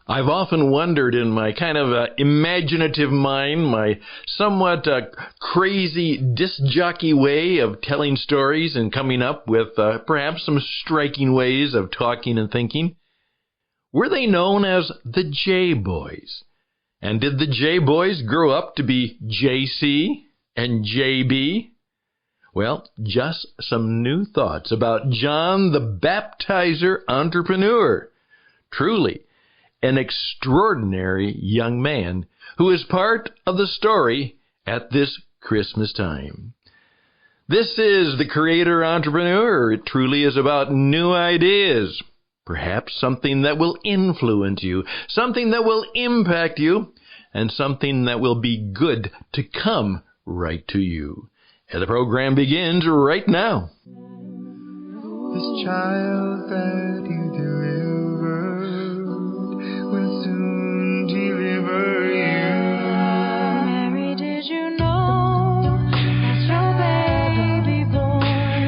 I've often wondered in my kind of imaginative mind, my somewhat crazy disc jockey way of telling stories and coming up with perhaps some striking ways of talking and thinking. Were they known as the J Boys? And did the J Boys grow up to be JC and JB? Well, just some new thoughts about John the Baptizer entrepreneur. Truly, an extraordinary young man who is part of the story at this Christmas time. This is the Creator Entrepreneur. It truly is about new ideas, perhaps something that will influence you, something that will impact you, and something that will be good to come right to you. And the program begins right now. This child that you delivered will soon deliver you. Mary, did you know that your baby boy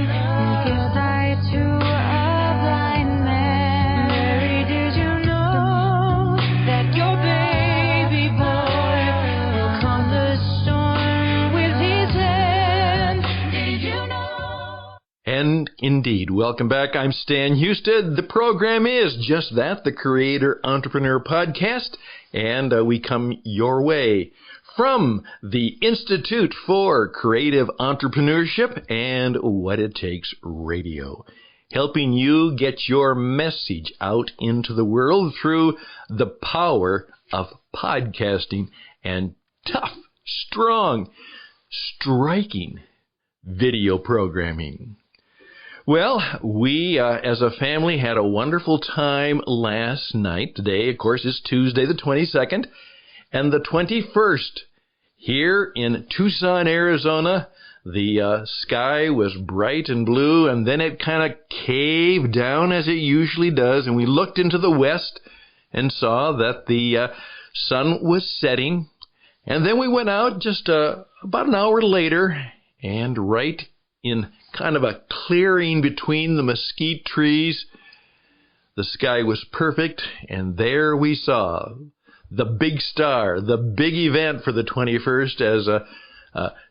will give sight to a blind man? Mary, did you know that your baby boy will calm the storm with his hand? Did you know? And indeed, welcome back. I'm Stan Husted. The program is just that, the Creator Entrepreneur Podcast, and we come your way from the Institute for Creative Entrepreneurship and What It Takes Radio, helping you get your message out into the world through the power of podcasting and tough, strong, striking video programming. Well, we as a family had a wonderful time last night. Today, of course, is Tuesday the 22nd, and the 21st. Here in Tucson, Arizona, the sky was bright and blue, and then it kind of caved down as it usually does, and we looked into the west and saw that the sun was setting. And then we went out just about an hour later, and right in kind of a clearing between the mesquite trees, the sky was perfect, and there we saw the big star, the big event for the 21st as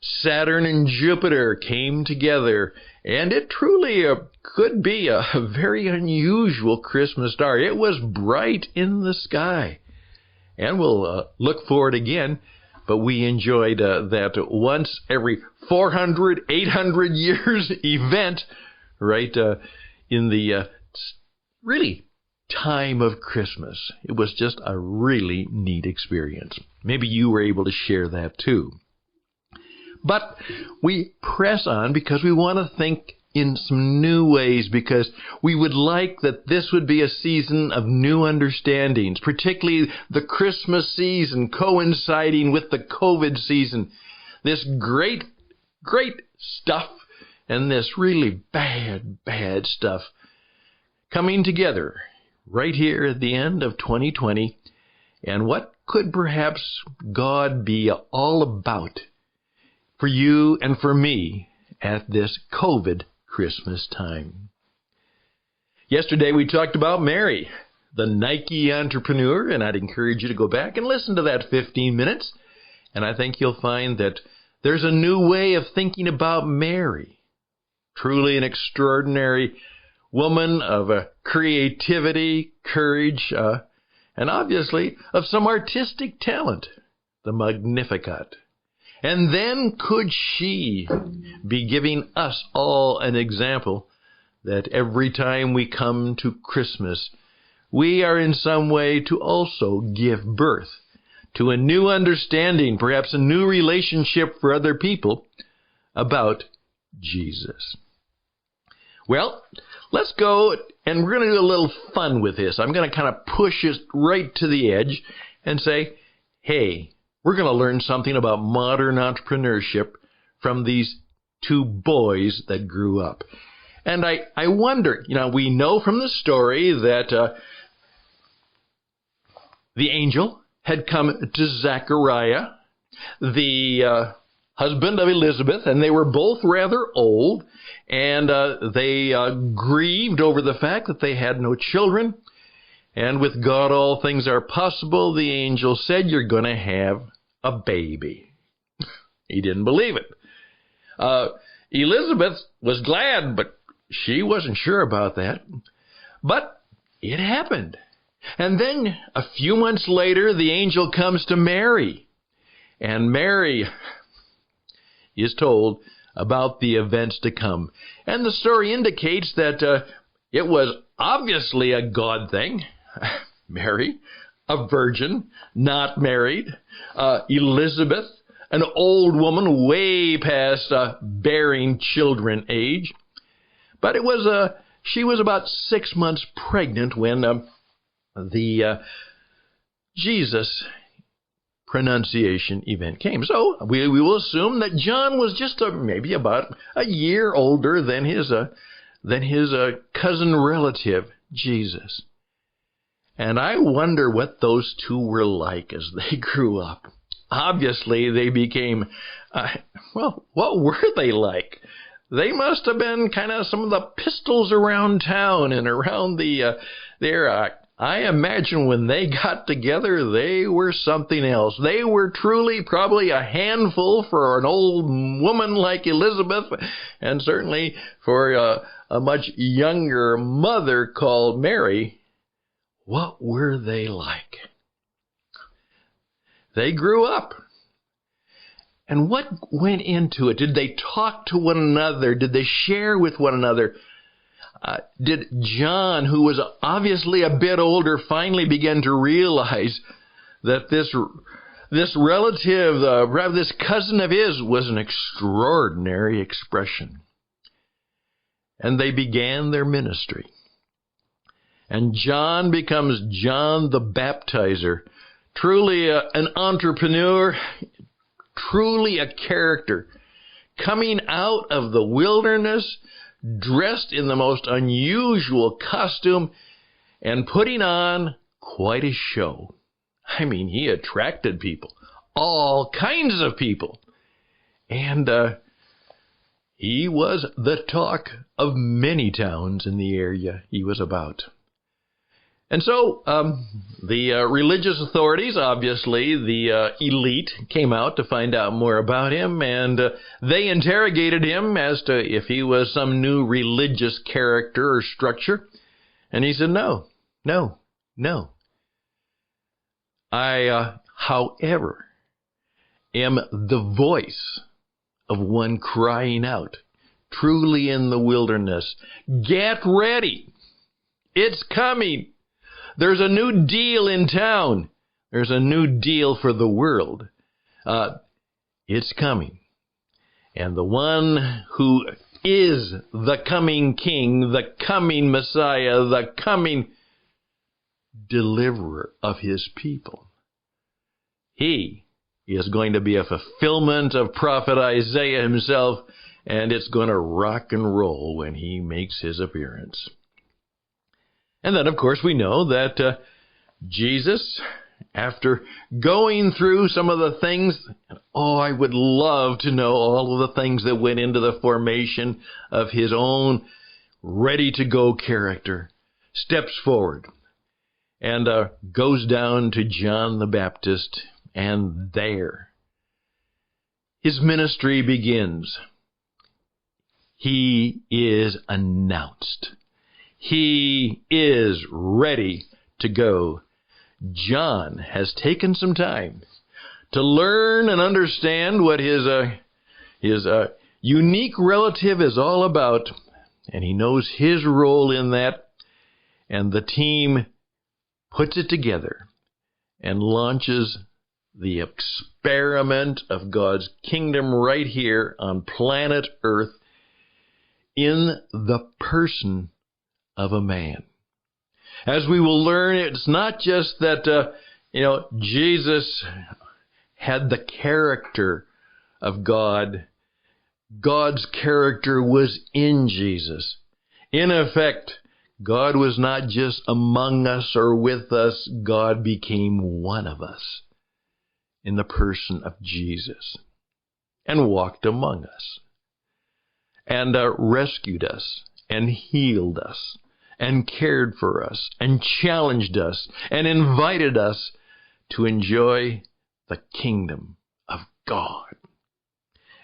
Saturn and Jupiter came together. And it truly could be a very unusual Christmas star. It was bright in the sky. And we'll look for it again. But we enjoyed that once every 400, 800 years event right in the really time of Christmas. It was just a really neat experience. Maybe you were able to share that too. But we press on because we want to think in some new ways, because we would like that this would be a season of new understandings, particularly the Christmas season coinciding with the COVID season. This great, great stuff and this really bad, bad stuff coming together right here at the end of 2020. And what could perhaps God be all about for you and for me at this COVID Christmas time? Yesterday we talked about Mary, the Nike entrepreneur, and I'd encourage you to go back and listen to that 15 minutes. And I think you'll find that there's a new way of thinking about Mary. Truly an extraordinary woman of creativity, courage, and obviously of some artistic talent, the Magnificat. And then could she be giving us all an example that every time we come to Christmas, we are in some way to also give birth to a new understanding, perhaps a new relationship for other people about Jesus. Well, let's go, and we're going to do a little fun with this. I'm going to kind of push it right to the edge and say, hey, we're going to learn something about modern entrepreneurship from these two boys that grew up. And I wonder, we know from the story that the angel had come to Zechariah, the husband of Elizabeth, and they were both rather old, and they grieved over the fact that they had no children. And with God all things are possible, the angel said, you're going to have a baby. He didn't believe it. Elizabeth was glad, but she wasn't sure about that. But it happened. And then a few months later, the angel comes to Mary. And Mary is told about the events to come. And the story indicates that it was obviously a God thing. Mary, a virgin, not married. Elizabeth, an old woman way past bearing children age. But she was about 6 months pregnant when the Jesus pronunciation event came. So we will assume that John was just maybe about a year older than his cousin relative, Jesus. And I wonder what those two were like as they grew up. Obviously, they became, what were they like? They must have been kind of some of the pistols around town and around I imagine when they got together, they were something else. They were truly probably a handful for an old woman like Elizabeth, and certainly for a much younger mother called Mary. What were they like? They grew up. And what went into it? Did they talk to one another? Did they share with one another? Did John, who was obviously a bit older, finally begin to realize that this relative, this cousin of his, was an extraordinary expression? And they began their ministry. And John becomes John the Baptizer, truly an entrepreneur, truly a character, coming out of the wilderness, dressed in the most unusual costume, and putting on quite a show. I mean, he attracted people, all kinds of people. And he was the talk of many towns in the area he was about. And so the religious authorities, obviously the elite, came out to find out more about him, and they interrogated him as to if he was some new religious character or structure. And he said, no. I, however, am the voice of one crying out, truly in the wilderness, get ready, it's coming. There's a new deal in town. There's a new deal for the world. It's coming. And the one who is the coming King, the coming Messiah, the coming deliverer of his people, he is going to be a fulfillment of prophet Isaiah himself, and it's going to rock and roll when he makes his appearance. And then, of course, we know that Jesus, after going through some of the things, I would love to know all of the things that went into the formation of his own ready-to-go character, steps forward and goes down to John the Baptist, and there his ministry begins. He is announced. He is ready to go. John has taken some time to learn and understand what his unique relative is all about, and he knows his role in that, and the team puts it together and launches the experiment of God's kingdom right here on planet Earth in the person of a man. As we will learn, it's not just that, Jesus had the character of God. God's character was in Jesus. In effect, God was not just among us or with us. God became one of us in the person of Jesus and walked among us and rescued us and healed us and cared for us and challenged us and invited us to enjoy the kingdom of God.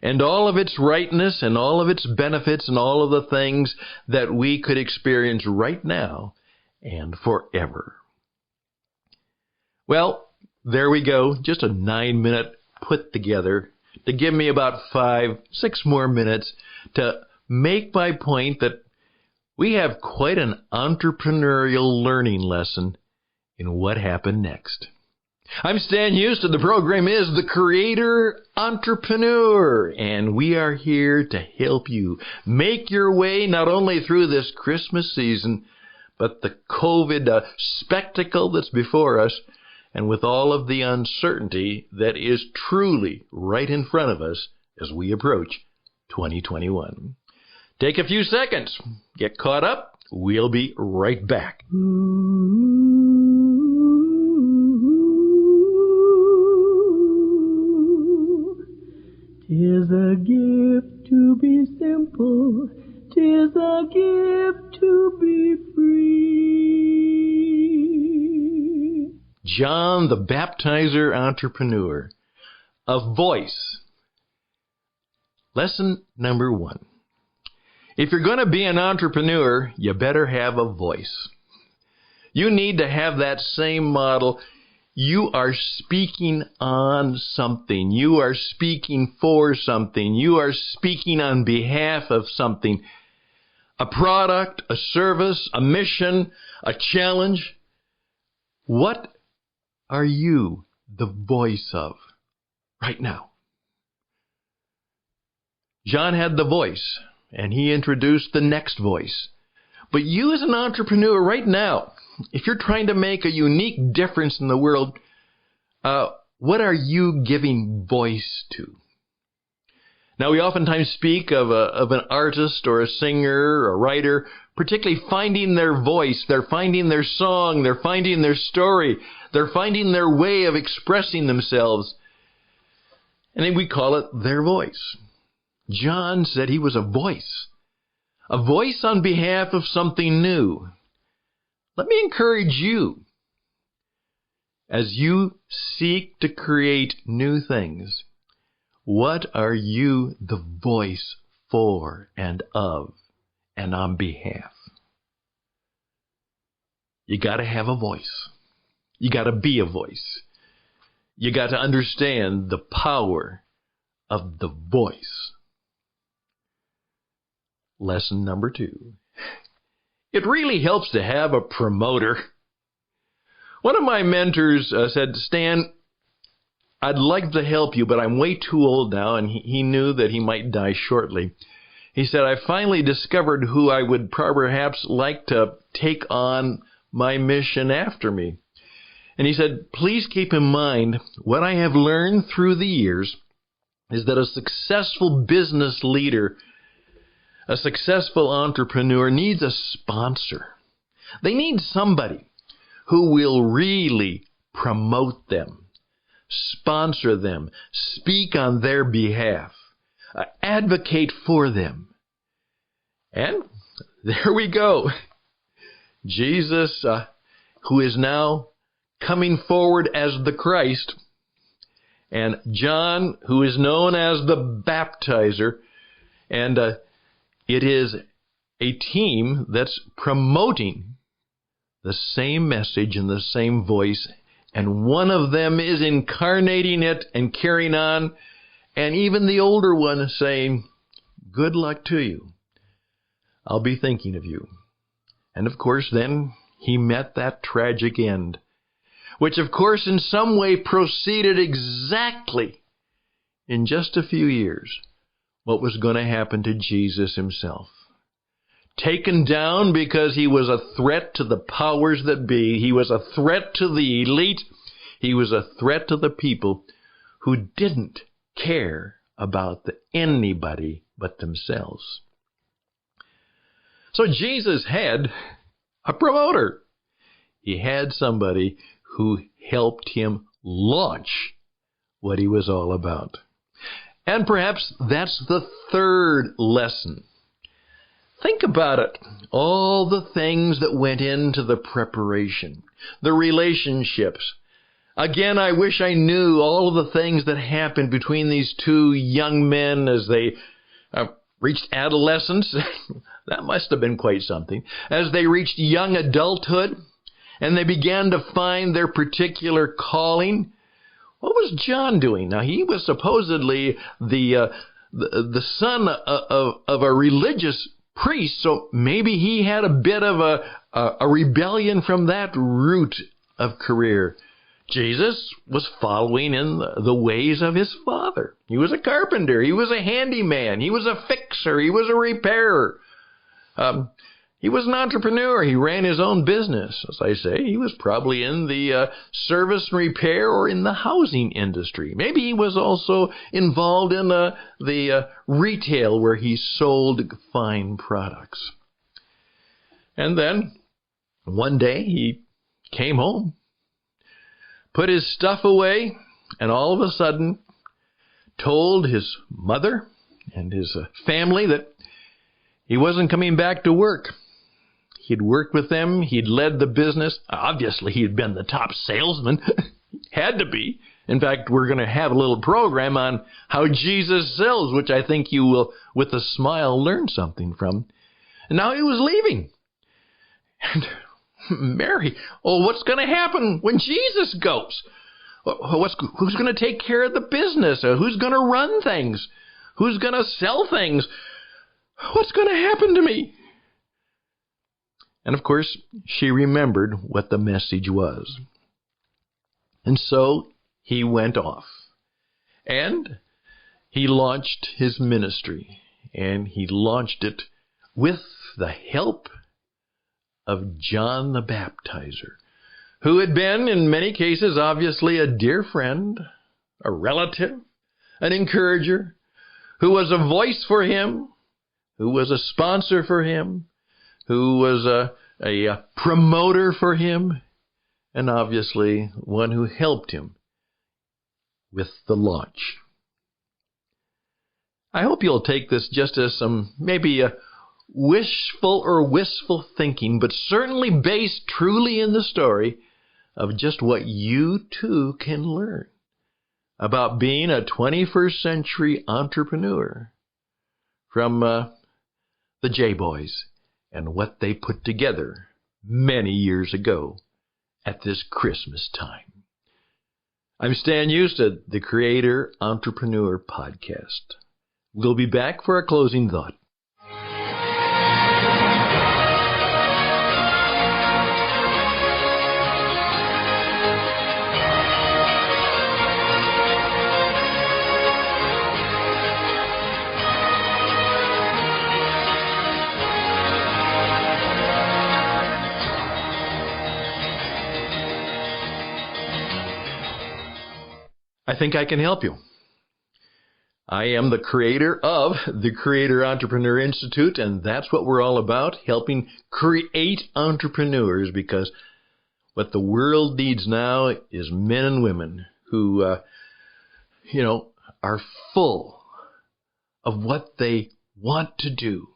And all of its rightness and all of its benefits and all of the things that we could experience right now and forever. Well, there we go. Just a 9-minute put together to give me about 5-6 more minutes to make my point that we have quite an entrepreneurial learning lesson in what happened next. I'm Stan Houston. The program is The Creator Entrepreneur, and we are here to help you make your way not only through this Christmas season, but the COVID spectacle that's before us, and with all of the uncertainty that is truly right in front of us as we approach 2021. Take a few seconds, get caught up. We'll be right back. Tis a gift to be simple, 'tis a gift to be free. John the Baptizer Entrepreneur. A voice. Lesson number 1. If you're going to be an entrepreneur, you better have a voice. You need to have that same model. You are speaking on something. You are speaking for something. You are speaking on behalf of something. A product, a service, a mission, a challenge. What are you the voice of right now? John had the voice, and he introduced the next voice. But you as an entrepreneur right now, if you're trying to make a unique difference in the world, what are you giving voice to? Now, we oftentimes speak of an artist or a singer or a writer, particularly finding their voice. They're finding their song. They're finding their story. They're finding their way of expressing themselves. And then we call it their voice. John said he was a voice on behalf of something new. Let me encourage you, as you seek to create new things, what are you the voice for and of and on behalf? You got to have a voice. You got to be a voice. You got to understand the power of the voice. Lesson number 2. It really helps to have a promoter. One of my mentors said, Stan, I'd like to help you, but I'm way too old now, and he knew that he might die shortly. He said, I finally discovered who I would perhaps like to take on my mission after me. And he said, please keep in mind, what I have learned through the years is that a successful business leader, a successful entrepreneur needs a sponsor. They need somebody who will really promote them, sponsor them, speak on their behalf, advocate for them. And there we go. Jesus, who is now coming forward as the Christ, and John, who is known as the Baptizer, and it is a team that's promoting the same message and the same voice, and one of them is incarnating it and carrying on, and even the older one is saying, good luck to you. I'll be thinking of you. And of course, then he met that tragic end, which of course in some way proceeded exactly in just a few years what was going to happen to Jesus himself. Taken down because he was a threat to the powers that be. He was a threat to the elite. He was a threat to the people who didn't care about anybody but themselves. So Jesus had a promoter. He had somebody who helped him launch what he was all about. And perhaps that's the third lesson Think about it. All the things that went into the preparation, the relationships. Again, I wish I knew all of the things that happened between these two young men as they reached adolescence. That must have been quite something. As they reached young adulthood and they began to find their particular calling. What was John doing? Now, he was supposedly the son of a religious priest, so maybe he had a bit of a rebellion from that route of career. Jesus was following in the ways of his father. He was a carpenter. He was a handyman. He was a fixer. He was a repairer. He was an entrepreneur. He ran his own business. As I say, he was probably in the service and repair or in the housing industry. Maybe he was also involved in the retail where he sold fine products. And then one day he came home, put his stuff away, and all of a sudden told his mother and his family that he wasn't coming back to work. He'd worked with them. He'd led the business. Obviously, he'd been the top salesman. Had to be. In fact, we're going to have a little program on how Jesus sells, which I think you will, with a smile, learn something from. And now he was leaving. And Mary, what's going to happen when Jesus goes? Who's going to take care of the business? Who's going to run things? Who's going to sell things? What's going to happen to me? And of course, she remembered what the message was. And so he went off. And he launched his ministry. And he launched it with the help of John the Baptizer, who had been, in many cases, obviously a dear friend, a relative, an encourager, who was a voice for him, who was a sponsor for him, who was a promoter for him, and obviously one who helped him with the launch. I hope you'll take this just as some maybe a wishful or wistful thinking, but certainly based truly in the story of just what you too can learn about being a 21st century entrepreneur from the J-Boys and what they put together many years ago at this Christmas time. I'm Stan Husted, the Creator Entrepreneur Podcast. We'll be back for a closing thought. I think I can help you. I am the creator of the Creator Entrepreneur Institute, and that's what we're all about, helping create entrepreneurs, because what the world needs now is men and women who, are full of what they want to do,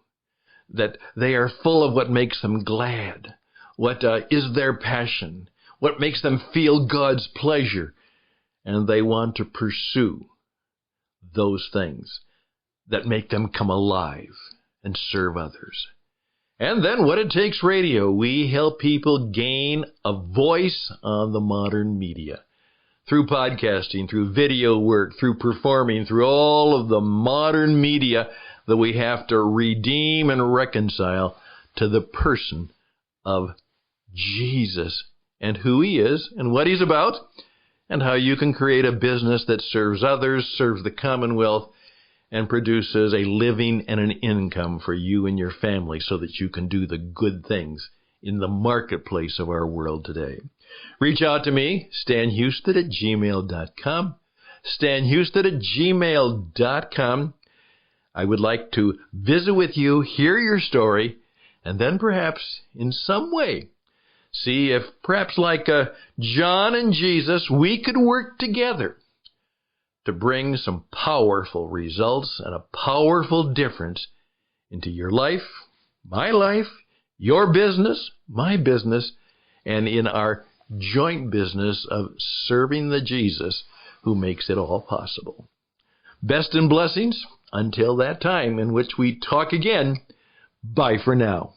that they are full of what makes them glad, what is their passion, what makes them feel God's pleasure. And they want to pursue those things that make them come alive and serve others. And then What It Takes Radio. We help people gain a voice on the modern media. Through podcasting, through video work, through performing, through all of the modern media that we have to redeem and reconcile to the person of Jesus and who he is and what he's about, and how you can create a business that serves others, serves the Commonwealth, and produces a living and an income for you and your family so that you can do the good things in the marketplace of our world today. Reach out to me, stanhusted@gmail.com, stanhusted@gmail.com. I would like to visit with you, hear your story, and then perhaps in some way see if perhaps like John and Jesus, we could work together to bring some powerful results and a powerful difference into your life my life, your business, my business, and in our joint business of serving the Jesus who makes it all possible. Best and blessings until that time in which we talk again. Bye for now.